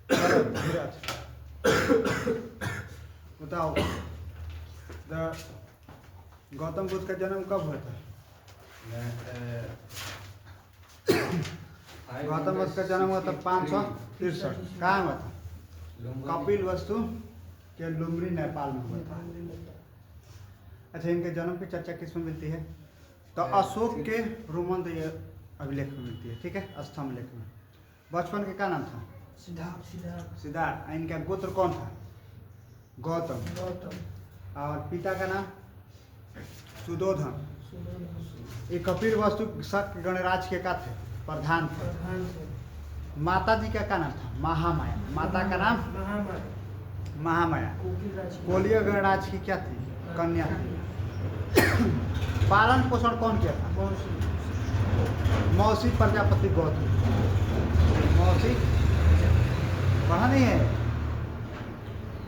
धीरज बताओ, गौतम बुद्ध का जन्म कब हुआ था? गौतम बुद्ध का जन्म हुआ था 563। कहाँ हुआ था? कपिल वस्तु के लुम्बिनी, नेपाल में हुआ था। अच्छा, इनके जन्म की चर्चा किसमें मिलती है? तो अशोक के रोमन अभिलेख में मिलती है। ठीक है, स्तंभ लेख में। बचपन के क्या नाम था? सिद्धार्थ। इनका गोत्र कौन था? गौतम। और पिता का नाम? सुदोधन। ये कपिल वस्तु शक गणराज्य के का थे? प्रधान थे। माता जी का क्या नाम था? महामाया। माता का नाम? महामाया। कोलिय गणराज्य की क्या थी? कन्या थी। पालन पोषण कौन किया था? मौसी प्रजापति गौतम। मौसी पढ़ा नहीं है।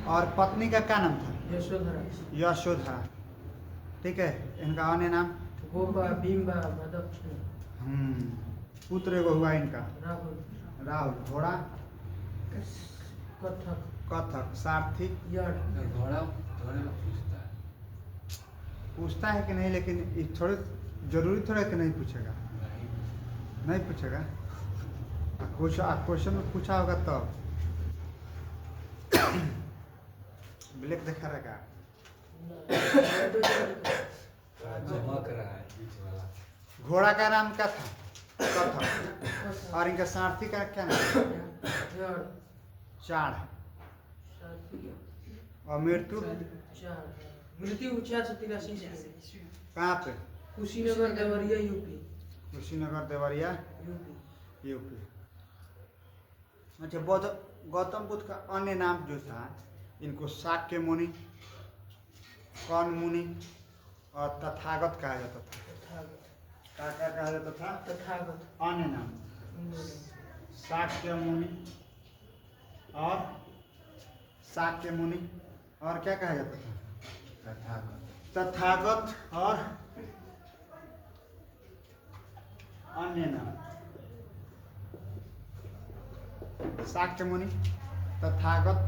और पत्नी का क्या नाम था? यशोधरा। ठीक है। इनका अन्य नाम? पुत्र एगो हुआ इनका राहुल। घोड़ा? कथक। सारथी? घोड़ा पूछता है कि नहीं, लेकिन थोड़े जरूरी थोड़ा कि नहीं पूछेगा। नहीं पूछेगा। कुछ क्वेश्चन में पूछा होगा तब ब्लैक दिखा रहेगा। चमक रहा है बीच वाला। घोड़ा का नाम क्या था? कथक। और इनका सारथी का क्या नाम? चाण। और मृत्यु? मृत्यु 483 कहाँ पे? कुशीनगर देवरिया यूपी। कुशीनगर देवरिया यूपी। अच्छा, गौतम बुद्ध का अन्य नाम जो था, इनको शाक्य मुनि, कौन मुनि और तथागत कहा जाता था। क्या कहा जाता था? तथागत। अन्य नाम शाक्य मुनि और शाक्य मुनि। और क्या कहा जाता था? तथागत और अन्य नाम शाक्य मुनि, तथागत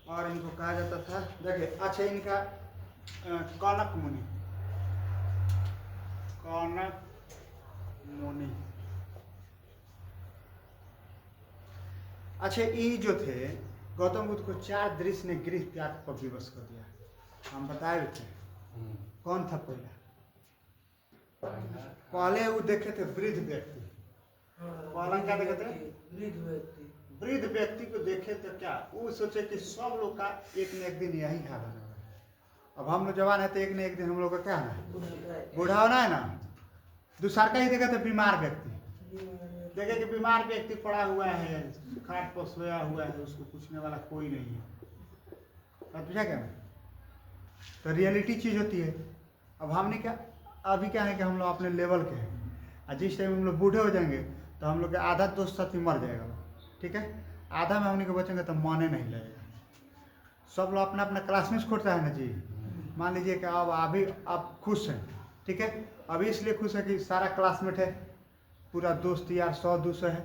और इनको कहा जाता था, देखिए। अच्छा, इनका कनक मुनि। अच्छा, ये जो थे गौतम बुद्ध को 4 दृश्य ने गृह त्याग पर विवश कर दिया। हम बताए थे। कौन था पहला? पहले वो देखे थे वृद्ध व्यक्ति। पहला क्या देखे थे? वृद्ध व्यक्ति को देखे तो क्या वो सोचे कि सब लोग का एक न एक दिन यही हाल होगा। अब हम लोग जवान है तो एक न एक दिन हम लोग का क्या है? बूढ़ा होना है ना। दूसरा का ही देखे थे बीमार व्यक्ति। देखे कि बीमार व्यक्ति पड़ा हुआ है, खाट पर सोया हुआ है, उसको पूछने वाला कोई नहीं है। पूछा क्या? तो रियलिटी चीज होती है। अब हमने क्या, अभी क्या है कि हम लोग अपने लेवल के हैं, और जिस टाइम हम लोग बूढ़े हो जाएंगे तो हम लोग का आधा दोस्त साथी मर जाएगा। ठीक है, आधा में हमने को बचेंगे तो माने नहीं लगेगा। सब लोग अपना अपना क्लासमेट खोजता है ना जी। मान लीजिए कि अब अभी आप खुश हैं। ठीक है, अभी इसलिए खुश है कि सारा क्लासमेट है, पूरा दोस्त यार 100-200 है।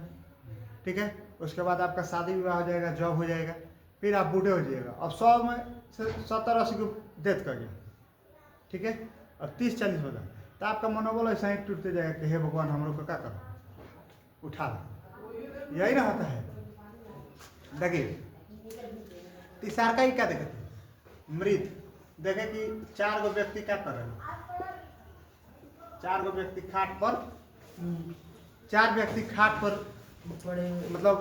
ठीक है, उसके बाद आपका शादी विवाह हो जाएगा, जॉब हो जाएगा, फिर आप बूढ़े हो जाइएगा। अब 100 में से 70-80 को डेथ कर गया। ठीक है, और 30-40 होगा तो आपका मनोबल ऐसा ही टूटते जाएगा कि हे भगवान हम लोग को क्या करो, उठा लो। यही ना होता है। देखिए, तीसरा का ही क्या देखे थे? मृत। देखे कि 4 गो व्यक्ति क्या कर रहे हैं? 4 गो व्यक्ति खाट पर, 4 व्यक्ति खाट पर, मतलब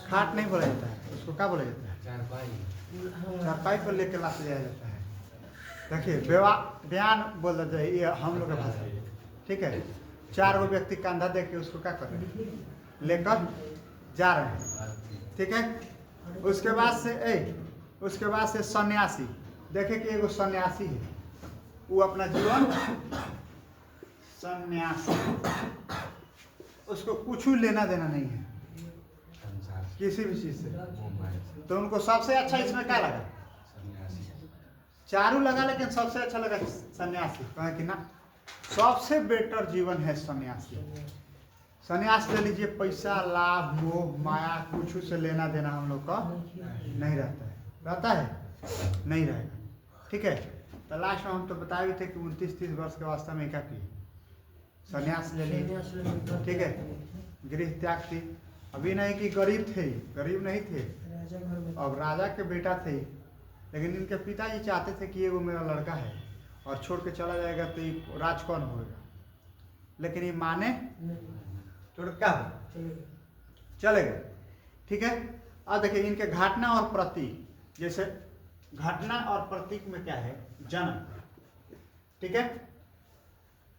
खाट नहीं बोला जाता है, उसको क्या बोला जाता है? चारपाई पर लेकर लाश ले जाया जाता है। देखिए, बयान बोला जाए, ये हम लोग का भाषा। ठीक है, 4 गो व्यक्ति कंधा दे के उसको क्या कर रहे हैं? लेकर जा रहे हैं। ठीक है, उसके बाद से सन्यासी। देखे कि एगो सन्यासी है, वो अपना जीवन सन्यासी, उसको कुछ लेना देना नहीं है किसी भी चीज से। तो उनको सबसे अच्छा इसमें क्या लगा? चारों लगा, लेकिन सबसे अच्छा लगा सन्यासी। कहे कि ना, सबसे बेटर जीवन है सन्यासी। संन्यास ले लीजिए, पैसा लाभ मोह माया कुछ से लेना देना हम लोग का नहीं रहता है। रहता है? नहीं रहेगा। ठीक है, तो लास्ट में हम तो बताए भी थे कि 29-30 वर्ष के अवस्था में क्या किए, संन्यास ले ली। ठीक है, गृह त्याग थी। अभी नहीं कि गरीब थे, गरीब नहीं थे, राजा घर में अब राजा के बेटा थे, लेकिन इनके पिताजी चाहते थे कि ये वो मेरा लड़का है और छोड़ के चला जाएगा तो ये राज कौन होगा, लेकिन ये माने नहीं तो क्या हो, चलेगा। चले गए। ठीक है, अब देखिए इनके घटना और प्रतीक, जैसे घटना और प्रतीक में क्या है, जन्म। ठीक है,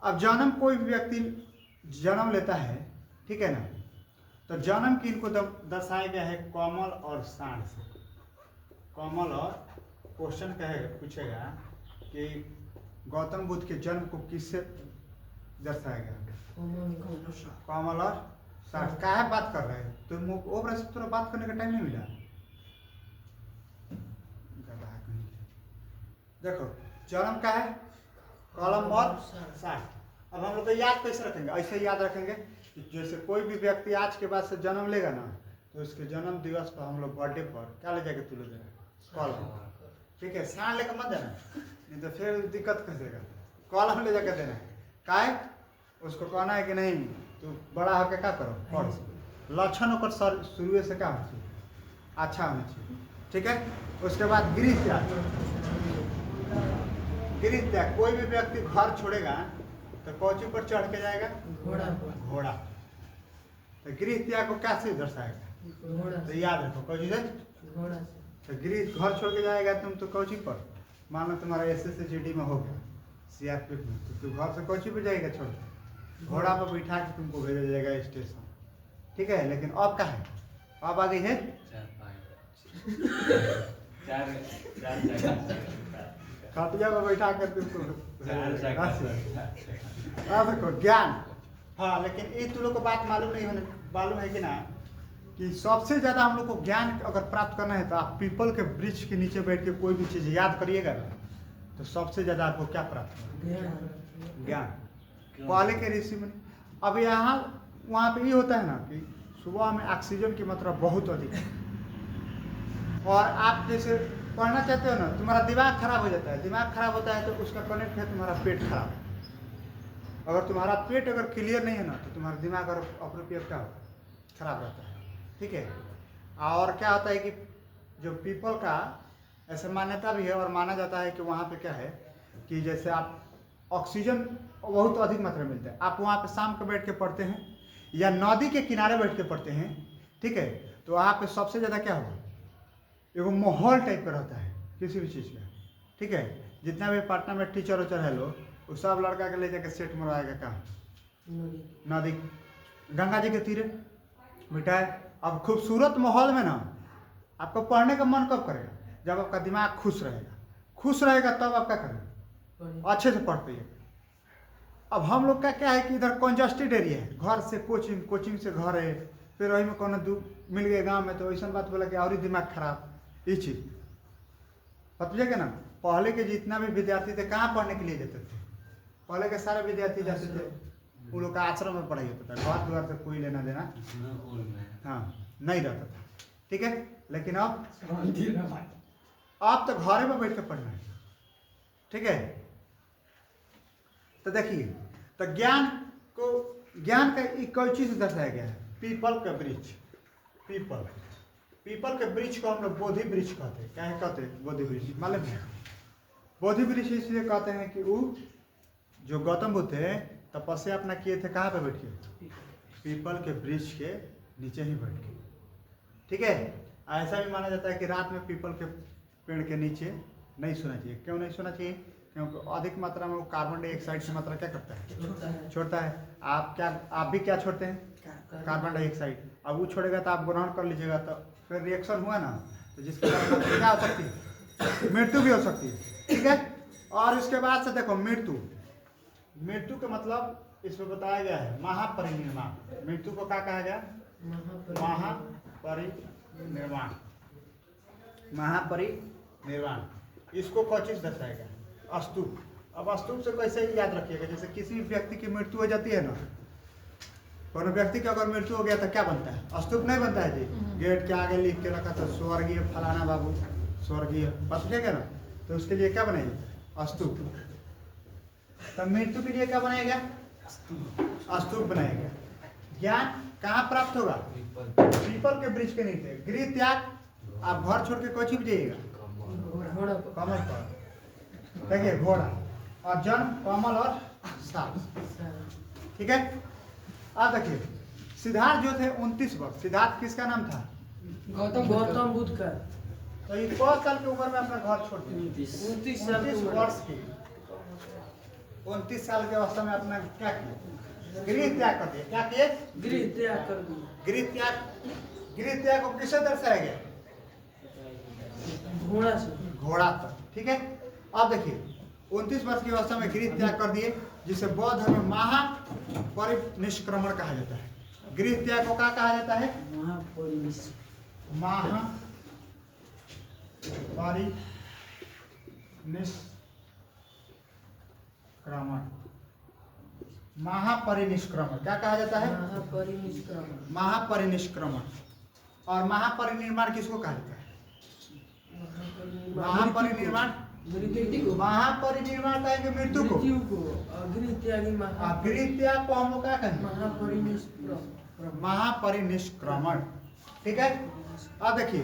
अब जन्म कोई भी व्यक्ति जन्म लेता है, ठीक है ना, तो जन्म की इनको दर्शाया गया है कमल और सांड से। कमल और क्वेश्चन पूछेगा कि गौतम बुद्ध के जन्म को किससे दर्शाया गया, कमल और सांड। क्या है बात कर रहे हैं तुम, ओवर से थोड़ा बात करने का टाइम नहीं मिला। देखो जन्म का है कलम और सांड। अब हम लोग को याद कैसे रखेंगे, ऐसे याद रखेंगे कि जैसे कोई भी व्यक्ति आज के बाद से जन्म लेगा ना, तो उसके जन्म दिवस पर हम लोग बर्थडे पर क्या ले जाके तुले देना, कलम। ठीक है, सांड लेकर मत देना, नहीं तो फिर दिक्कत करेगा। कलम ले जाकर देना है, का है उसको कहना है कि नहीं तू बड़ा होकर क्या करो, पढ़। लक्षण होकर शुरू से क्या होना चाहिए, अच्छा होना चाहिए। ठीक है, उसके बाद गृह त्याग। गृह त्याग, कोई भी व्यक्ति घर छोड़ेगा तो कौची पर चढ़ के जाएगा, घोड़ा पर। घोड़ा। तो गृह त्याग को कैसे दर्शाएगा, घोड़ा तो से। याद रखो कौची से, घोड़ा से। तो गृह घर छोड़ के जाएगा तुम तो कौची पर, मान लो तुम्हारा SSGD में हो गया, CRPF में, तो तू घर से कौची पर जाएगा छोड़ के, घोड़ा पर बैठा के तुमको भेजा जाएगा स्टेशन। ठीक है, लेकिन अब क्या है, अब आ गई है खटिया पर बैठा कर तुमको देखो ज्ञान। हाँ, लेकिन ये तुम लोग को बात मालूम है कि ना, कि सबसे ज्यादा हम लोग को ज्ञान अगर प्राप्त करना है तो आप पीपल के वृक्ष के नीचे बैठ के कोई भी चीज याद करिएगा ना, तो सबसे ज्यादा आपको क्या प्राप्त होगा, ज्ञान। पहले के ऋषि मुनि, अब यहाँ वहाँ पे ये होता है ना कि सुबह में ऑक्सीजन की मात्रा बहुत अधिक है, और आप जैसे पढ़ना चाहते हो ना, तुम्हारा दिमाग खराब हो जाता है। दिमाग खराब होता है तो उसका कनेक्ट है तुम्हारा पेट खराब है। अगर तुम्हारा पेट अगर क्लियर नहीं है ना, तो तुम्हारा दिमाग और अप्रोप्रिएट क्या होता है, खराब रहता है। ठीक है, और क्या होता है कि जो पीपल का ऐसे मान्यता भी है और माना जाता है कि वहाँ पे क्या है कि जैसे आप ऑक्सीजन बहुत अधिक मात्रा में मिलता है, आप वहाँ पे शाम को बैठ के पढ़ते हैं या नदी के किनारे बैठ के पढ़ते हैं, ठीक है, तो वहाँ पे सबसे ज़्यादा क्या होगा, एगो माहौल टाइप का रहता है किसी भी चीज़ का। ठीक है, जितना भी पटना में टीचर उचर है लोग, वो सब लड़का के ले जाकर सेट मरवाएगा कहाँ, नदी गंगा जी के तीरे मिटाए। अब खूबसूरत माहौल में ना आपको पढ़ने का मन कब करेगा, जब आपका दिमाग खुश रहेगा। खुश रहेगा तब आप क्या करेंगे, अच्छे से पढ़ पाइए। अब हम लोग का क्या है कि इधर कंजस्टेड एरिया है, घर से कोचिंग, कोचिंग से घर है, फिर वही में कोनो मिल गए गांव में, तो ऐसा बात बोला कि और ही दिमाग खराब। ये चीज़ पता क्या ना, पहले के जितना भी विद्यार्थी थे कहाँ पढ़ने के लिए जाते थे, पहले के सारे विद्यार्थी जाते थे वो लोग का आश्रम में पढ़ाई होता था, घर द्वार से कोई लेना देना हाँ नहीं रहता था। ठीक है, लेकिन अब तो घरे में बैठ कर पढ़ना है। ठीक है, तो देखिए, तो ज्ञान का कोई चीज दर्शाया गया है, पीपल का वृक्ष। पीपल के वृक्ष को हम लोग बोधि वृक्ष कहते हैं। क्या है कहते हैं, बोधि वृक्ष। मालूम है, बोधि वृक्ष इसलिए कहते हैं कि वो जो गौतम बुद्ध थे तपस्या अपना किए थे कहाँ पे बैठ के, पीपल के वृक्ष के नीचे ही बैठ के। ठीक है, ऐसा भी माना जाता है कि रात में पीपल के पेड़ के नीचे नहीं सोना चाहिए। क्यों नहीं सोना चाहिए, क्योंकि अधिक मात्रा में वो कार्बन डाइऑक्साइड की मात्रा क्या करता है, छोड़ता है। आप भी क्या छोड़ते हैं, कार्बन डाइऑक्साइड। अब वो छोड़ेगा तो आप ग्रहण कर लीजिएगा, तो फिर रिएक्शन हुआ ना, तो जिसके कारण क्या हो सकती है, मृत्यु भी हो सकती है। ठीक है, और उसके बाद से देखो मृत्यु का मतलब इसमें बताया गया है महापरिनिर्वाण। मृत्यु को क्या कहा गया, महापरिनिर्वाण। इसको कौन चीज दर्शाएगा, स्तूप। अब स्तूप से कैसे याद रखिएगा, जैसे किसी भी व्यक्ति की मृत्यु हो जाती है ना, कोनो व्यक्ति की अगर मृत्यु हो गया तो क्या बनता है? स्तूप नहीं बनता है जी। गेट के आगे लिख के रखा था स्वर्गीय फलाना बाबू, स्वर्गीय, बस ठीक है ना। तो उसके लिए क्या बनाया जाता है? स्तूप। तो मृत्यु के लिए क्या बनाएगा? स्तूप बनाएगा। ज्ञान कहाँ प्राप्त होगा? पीपल के वृक्ष के नीचे। गृह त्याग, आप घर छोड़ के कोची भी जाइएगा? घोड़ा को कमल पर। देखिए घोड़ा, और जन्म कमल और साप, ठीक है। अब देखिए सिद्धार्थ जो थे 29 वर्ष। सिद्धार्थ किसका नाम था? गौतम बुद्ध का तो ये 5 साल की उम्र में अपना घर छोड़ दिया। 29 साल की 29 उम्र। वर्ष की, 29 साल की अवस्था में अपना क्या किया? गृह त्याग कर दिया। क्या किए? गृह त्याग कर दिया। गृह त्याग। गृह त्याग को किससे दर्शाया गया? घोड़ा से। घोड़ा पर, ठीक है। अब देखिए 29 वर्ष की अवस्था में गृह त्याग कर दिए, जिसे बौद्ध धर्म में महापरिनिष्क्रमण कहा जाता है। गृह त्याग को क्या कहा जाता है? महापरिनिष्क्रमण। महापरिनिष्क्रमण क्या कहा जाता है? महापरिनिष्क्रमण। महापरिनिष्क्रमण। और महापरिनिर्माण किसको कहा जाता है? महापरिनिर्माण। महापरिनिर्माण कहेंगे मृत्यु को। और गृह त्यागी गृह त्याग को हम लोग क्या कहेंगे? महापरिनिष्क्रमण। महापरिनिष्क्रमण, ठीक है। अब देखिए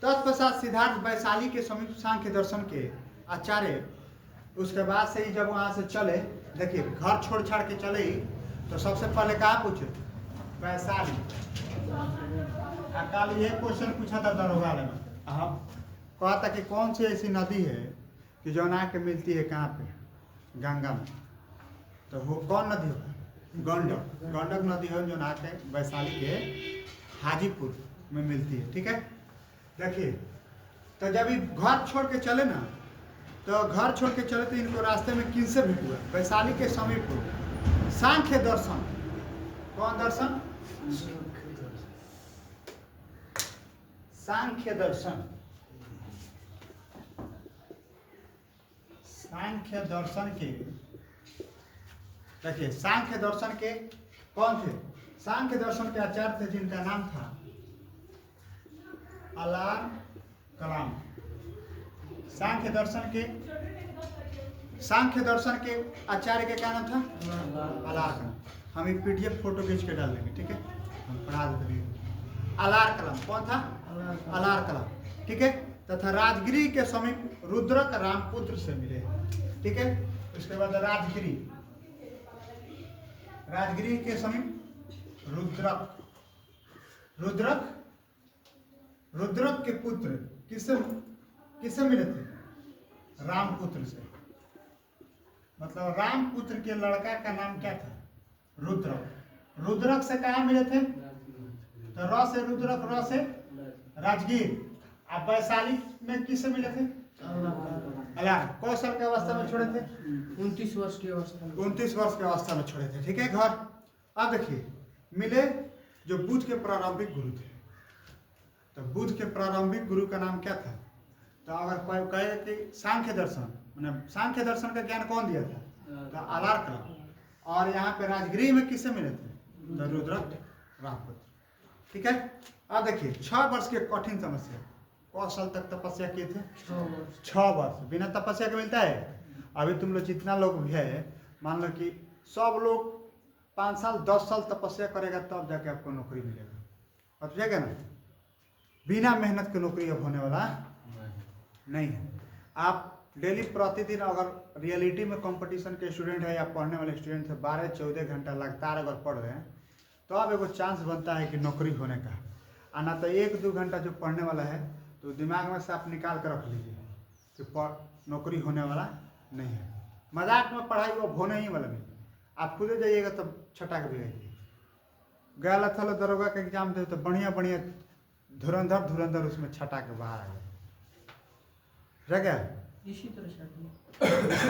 तत्पश्चात सिद्धार्थ वैशाली के समीप सांख्य दर्शन के आचार्य, उसके बाद से ही जब वहां से चले, देखिए घर छोड़ छाड़ के चले ही, तो सबसे पहले कहाँ पूछे? वैशाली। कल ये क्वेश्चन पूछा था दरोगा में, कहा था कि कौन सी ऐसी नदी है कि जो ना के मिलती है कहाँ पे? गंगा में। तो वो कौन नदी होगा? गंडक। गंडक नदी है जो ना के वैशाली के हाजीपुर में मिलती है, ठीक है। देखिए तो जब ये घर छोड़ के चले ना, तो घर छोड़ के चले तो इनको रास्ते में किनसे भेंट हुआ? वैशाली के समीप सांख्य दर्शन। कौन दर्शन? सांख्य दर्शन। सांख्य दर्शन के, देखिए सांख्य दर्शन के कौन थे? सांख्य दर्शन के आचार्य थे जिनका नाम था अलार कलाम। सांख्य दर्शन के आचार्य के क्या नाम था? अलार कलाम। हम एक पीडीएफ फोटो खींच के डाल देंगे, ठीक है, हम पढ़ा देंगे। अलार कलाम कौन था? अलार कलाम, ठीक है। तथा राजगिरी के समीप रुद्रक रामपुत्र से मिले, ठीक है। उसके बाद राजगिरी के समीप रुद्रक के पुत्र किससे मिले थे? रामपुत्र से। मतलब रामपुत्र के लड़का का नाम क्या था? रुद्रक। रुद्रक से कहाँ मिले थे? तो र से रुद्रक, र से राजगीर। आप वैशाली में किससे मिले थे? अल्लाह। कौन साल के अवस्था में छोड़े थे? 29 वर्ष की अवस्था में। 29 वर्ष की अवस्था में छोड़े थे, ठीक है घर। अब देखिए मिले जो बुद्ध के प्रारंभिक गुरु थे। तो बुद्ध के प्रारंभिक गुरु का नाम क्या था? तो अगर कोई कहे कि सांख्य दर्शन, मैंने सांख्य दर्शन का ज्ञान कौन दिया था? तो अलार कलाम। और यहाँ पे राजगिरी में किससे मिले थे? तो रुद्रक रामपुत्र, ठीक है। अब देखिए 6 वर्ष की कठिन समस्या। कौन साल तक तपस्या किए थे? 6 वर्ष। बिना तपस्या के मिलता है? अभी तुम लोग जितना लोग भी है, मान लो कि सब लोग 5 साल 10 साल तपस्या करेगा तब जाके आपको नौकरी मिलेगा, अब जाएगा ना। बिना मेहनत के नौकरी अब होने वाला नहीं है। आप डेली प्रतिदिन अगर रियलिटी में कंपटीशन के स्टूडेंट है या पढ़ने वाले स्टूडेंट है, 12-14 घंटा लगातार अगर पढ़ रहे हैं, तो अब एगो चांस बनता है कि नौकरी होने का। और ना तो 1-2 घंटा जो पढ़ने वाला है, तो दिमाग में से आप निकाल कर रख लीजिए कि नौकरी होने वाला नहीं है। मजाक में पढ़ाई वो होने ही वाला नहीं। आप खुद जाइएगा तब छटा के भेजिए। गया था दरोगा का एग्जाम दे तो बढ़िया धुरंधर उसमें छटा के बाहर आ गया। जगह इसी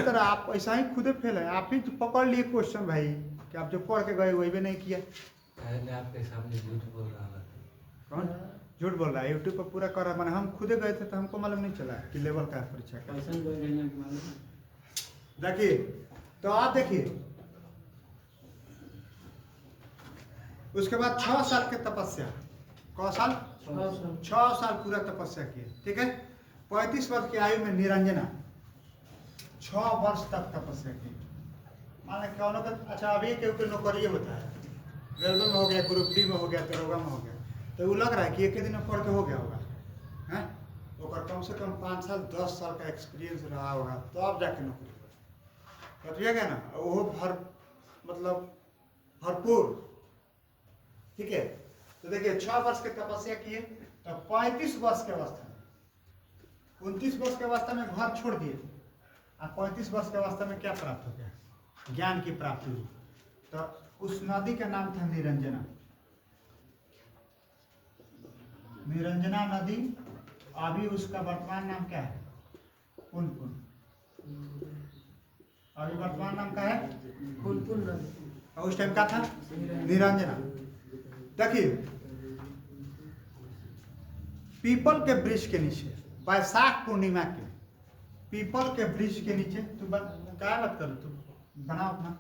तरह आप ऐसा ही खुदे फेल है। आप ही तो पकड़ लिए क्वेश्चन भाई कि आप जो पढ़ के गए वही भी नहीं किया। आपके सामने झूठ बोल रहा था। कौन झूठ बोल रहा है? यूट्यूब पर पूरा कर रहा है। मैंने हम खुदे गए थे तो हमको मालूम नहीं चला कि लेवल का परीक्षा का। देखिए तो आप देखिए उसके बाद 6 साल के तपस्या, कौ साल? 6 साल पूरा तपस्या किए, ठीक है। 35 वर्ष की आयु में निरंजना 6 वर्ष तक तपस्या की। मान लें कौन का, अच्छा अभी के नौकरी होता है, रेलवे में हो गया, ग्रुप डी में हो गया, दरोगा में हो गया, तो वो लग रहा है कि एक ही दिन में पढ़ के हो गया होगा, हैं? और कम से कम 5 साल 10 साल का एक्सपीरियंस रहा होगा तो आप जाके नौकरी करिएगा ना, वो मतलब भरपूर, ठीक है। तो देखिए 6 वर्ष की तपस्या किए, तो 35 वर्ष के अवस्था में, 29 वर्ष के अवस्था में घर छोड़ दिए, और 35 वर्ष के अवस्था में क्या प्राप्त हो गया? ज्ञान की प्राप्ति हुई। तो उस नदी का नाम था निरंजना। निरंजना नदी, अभी उसका वर्तमान नाम क्या है? पुनपुन। अभी वर्तमान नाम क्या है? पुनपुन नदी। और उस टाइम का था निरंजना। देखिए पीपल के वृक्ष के नीचे, वैशाख पूर्णिमा के पीपल के वृक्ष के नीचे, तू क्या बात कर, तू बनाओ अपना।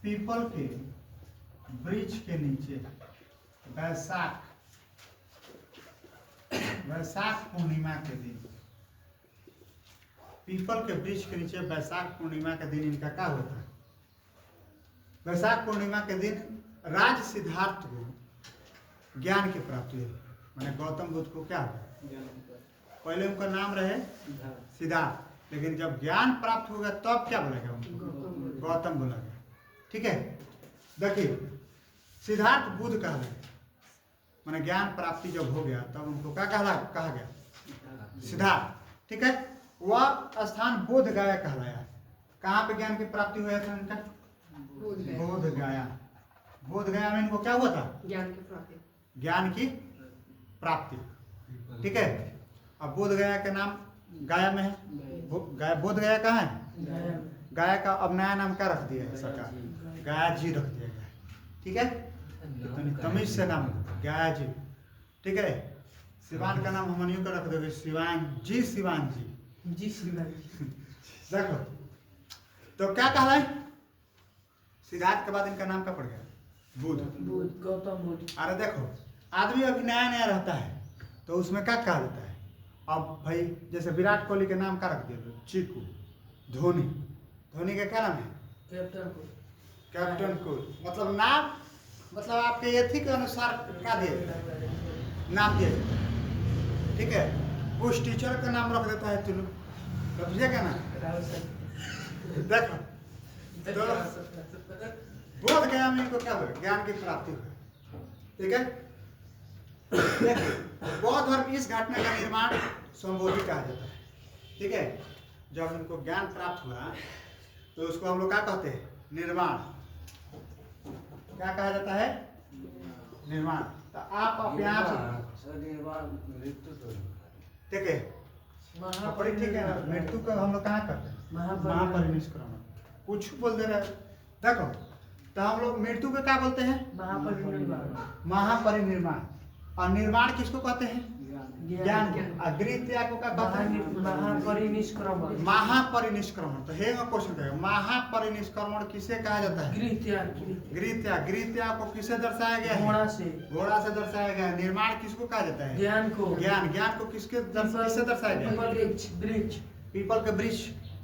पीपल के वृक्ष के नीचे वैशाख पूर्णिमा के दिन, पीपल के वृक्ष के नीचे वैशाख पूर्णिमा के दिन इनका क्या होता है? वैशाख पूर्णिमा के दिन राज सिद्धार्थ को ज्ञान की प्राप्ति हुई। मैंने गौतम बुद्ध को क्या हुआ? पहले उनका नाम रहे सिद्धार्थ, लेकिन जब ज्ञान प्राप्त होगा तब क्या बोलेगा उनको? गौतम बोला गया, ठीक है। देखिए सिद्धार्थ बुद्ध कहा गया, मैंने ज्ञान प्राप्ति जब हो गया तब उनको क्या कहा गया? सिद्धार्थ, ठीक है। वह स्थान बोध गया कहलाया। कहाँ पे ज्ञान की प्राप्ति हुआ था उनका? बोध गया। बोध गया में इनको क्या हुआ था? ज्ञान की प्राप्ति। ज्ञान की प्राप्ति, ठीक है। अब बोध गया का नाम गया में है, बोध गया कहाँ है? गया का अब नया नाम क्या रख दिया है सरकार? गया जी रख दिया गया, ठीक है। तमीज से नाम गया जी, ठीक है। सिवान का नाम हमनियों का रख दोगे सिवान जी, सिवान जी जी श्रीमान। देखो तो क्या कहला है? सिद्धार्थ के बाद इनका नाम क्या पड़ गया? बुद्ध। गौतम बुद्ध। अरे देखो आदमी अभी नया नया रहता है तो उसमें क्या कहा जाता है? अब भाई जैसे विराट कोहली के नाम क्या रख दिया? चीकू। धोनी, धोनी का क्या नाम है? Captain cool. मतलब नाम, मतलब आपके एथी के अनुसार क्या दिया जाता है? नाम दिया जाता है, ठीक है। उस टीचर का नाम रख देता है तुलू, समझिएगा ना। देखो तो बोध गया में इनको क्या हुआ? ज्ञान की प्राप्ति हुई, ठीक है। देखिए बौद्ध धर्म इस घटना का निर्माण संबोधि कहा जाता है, ठीक है। जब इनको ज्ञान प्राप्त हुआ तो उसको हम लोग क्या कहते हैं? निर्माण। क्या कहा जाता है? निर्माण। तो आप यहाँ ठीक है, कपड़े ठीक है ना। मृत्यु का हम लोग कहाँ करते हैं? महापरिनिष्क्रमण। कुछ बोल दे रहे, देखो तो हम लोग मृत्यु को क्या बोलते हैं? महापरिनिर्वाण। और निर्माण किसको कहते हैं? ज्ञान को। और गृह त्याग को क्या कहते हैं? महापरिनिष्क्रमण। महापरिनिष्क्रमण। तो हे क्वेश्चन करेगा, महापरिनिष्क्रमण किसे कहा जाता है? गृह त्याग। गृह त्याग। गृह त्याग को किसे दर्शाया गया है? घोड़ा से। घोड़ा से दर्शाया गया है। निर्माण किसको कहा जाता है? ज्ञान को। ज्ञान। ज्ञान को किससे दर्शाया गया? वृक्ष। पीपल के वृक्ष,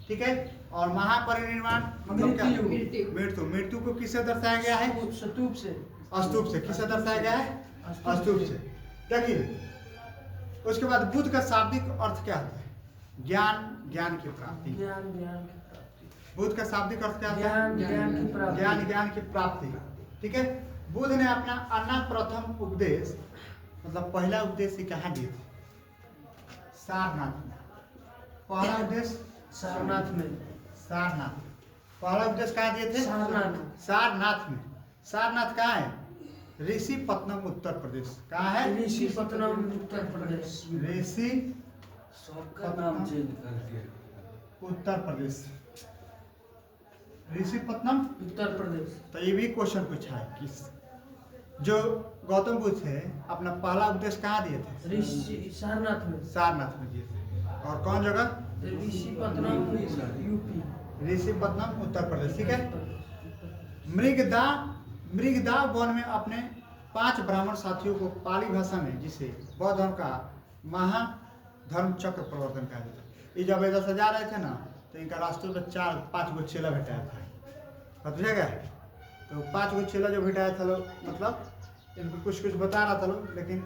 ठीक है। और महापरिनिर्वाण मतलब क्या? मृत्यु। मृत्यु को किससे दर्शाया गया है? स्तूप से। स्तूप से। किससे दर्शाया गया है? स्तूप से। देखिए उसके बाद बुद्ध का शाब्दिक अर्थ क्या होता है? ज्ञान, ज्ञान की प्राप्ति। ज्ञान, ज्ञान की प्राप्ति। बुद्ध का शाब्दिक अर्थ क्या होता है? ज्ञान, ज्ञान की प्राप्ति। ज्ञान, ज्ञान की प्राप्ति, ठीक है। बुद्ध ने अपना अन्ना प्रथम उपदेश, मतलब पहला उपदेश कहाँ दिए थे? सारनाथ में। पहला उपदेश सारनाथ में। सारनाथ। पहला उपदेश कहाँ दिए थे? सारनाथ में। सारनाथ कहाँ है? ऋषिपत्तनम उत्तर प्रदेश। कहाँ है? ऋषिपत्तनम उत्तर प्रदेश। ऋषि सबका नाम चेंज करके उत्तर प्रदेश। ऋषिपत्तनम उत्तर प्रदेश। तो ये भी क्वेश्चन पूछा है कि जो गौतम बुद्ध थे अपना पहला उपदेश कहाँ दिए थे? ऋषि सारनाथ में। सारनाथ में दिए थे। और कौन जगह? ऋषिपत्तनम यूपी। ऋषिपत्तनम उत्तर प्रदेश, ठीक है। मृगदा वन में अपने 5 ब्राह्मण साथियों को पाली भाषा में, जिसे बौद्ध धर्म का महाधर्म चक्र प्रवर्तन कहा जाता है। ये जब इधर से जा रहे थे ना, तो इनका रास्ते में 4-5 गो चेला भेटाया था, समझेगा। तो 5 गो चेला जो भेटाया था लोग, मतलब इनको कुछ कुछ बता रहा था लोग, लेकिन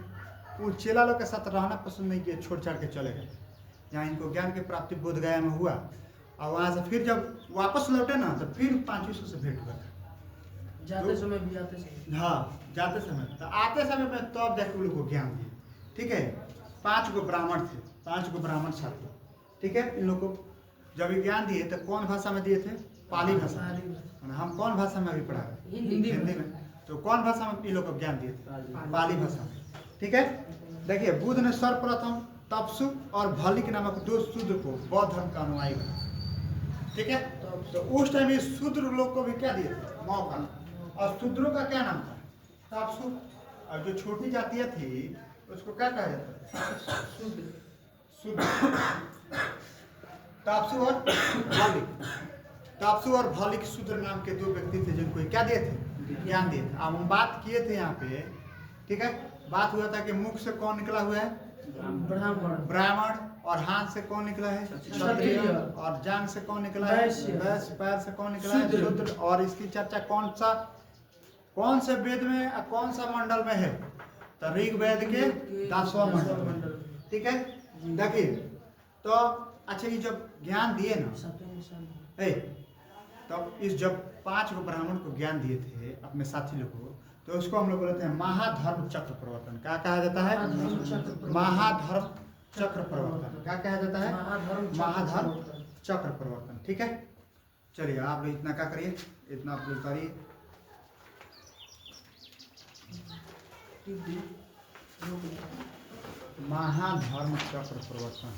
वो चेला लोग के साथ रहना पसंद नहीं किए, छोड़ छाड़ के चले गए। जहाँ इनको ज्ञान की प्राप्ति बोध गया में हुआ, और वहाँ से फिर जब वापस लौटे ना, तो फिर 500 से भेंट हुआ था। जाते समय भी आते समय। हाँ, जाते समय। तो आते समय में तो अब जाके उन लोग को ज्ञान दिए, ठीक है। 5 गो ब्राह्मण थे, 5 गो ब्राह्मण साथी, ठीक है। इन लोग को जब ये ज्ञान दिए तो कौन भाषा में दिए थे? पाली भाषा। हम कौन भाषा में अभी पढ़ा है? हिंदी में। तो कौन भाषा में इन लोग को ज्ञान दिए थे? पाली भाषा में, ठीक है। देखिए, बुद्ध ने सर्वप्रथम तपसु और भलिक नामक 2 शूद्र को बौद्ध धर्म का अनुयायी बनाया, ठीक है। तो उस टाइम ये शूद्र लोग को भी क्या दिए थे? मौका। और शूद्रों का क्या नाम था? तपसु। और जो छोटी जातियाँ थी उसको क्या कहा जाता है? शूद्र। तपसु और भलिक। तपसु और भलिक शूद्र नाम के 2 व्यक्ति थे, जिनको क्या दिए थे? ज्ञान दिए थे। अब हम बात किए थे यहाँ पे, ठीक है। बात हुआ था कि मुख से कौन निकला हुआ है? ब्राह्मण। और हाथ से कौन निकला है? क्षत्रिय। और जांग से कौन निकला है? वैश्य। पैर से कौन निकला है? शूद्र। और इसकी चर्चा कौन से वेद में, कौन सा मंडल में है? तो ऋग्वेद के 10वां मंडल में, ठीक है। देखिए, तो अच्छा, ये जब ज्ञान दिए ना, तब इस जब 5 गो ब्राह्मण को ज्ञान दिए थे अपने साथी लोग को, तो उसको हम लोग बोलते हैं महाधर्म चक्र प्रवर्तन। क्या कहा जाता है? महाधर्म चक्र प्रवर्तन। क्या कहा जाता है? महाधर्म चक्र प्रवर्तन, ठीक है। चलिए, आप लोग इतना क्या करिए, इतना आप लोग करिए। महाधर्म चक्र प्रवर्तन।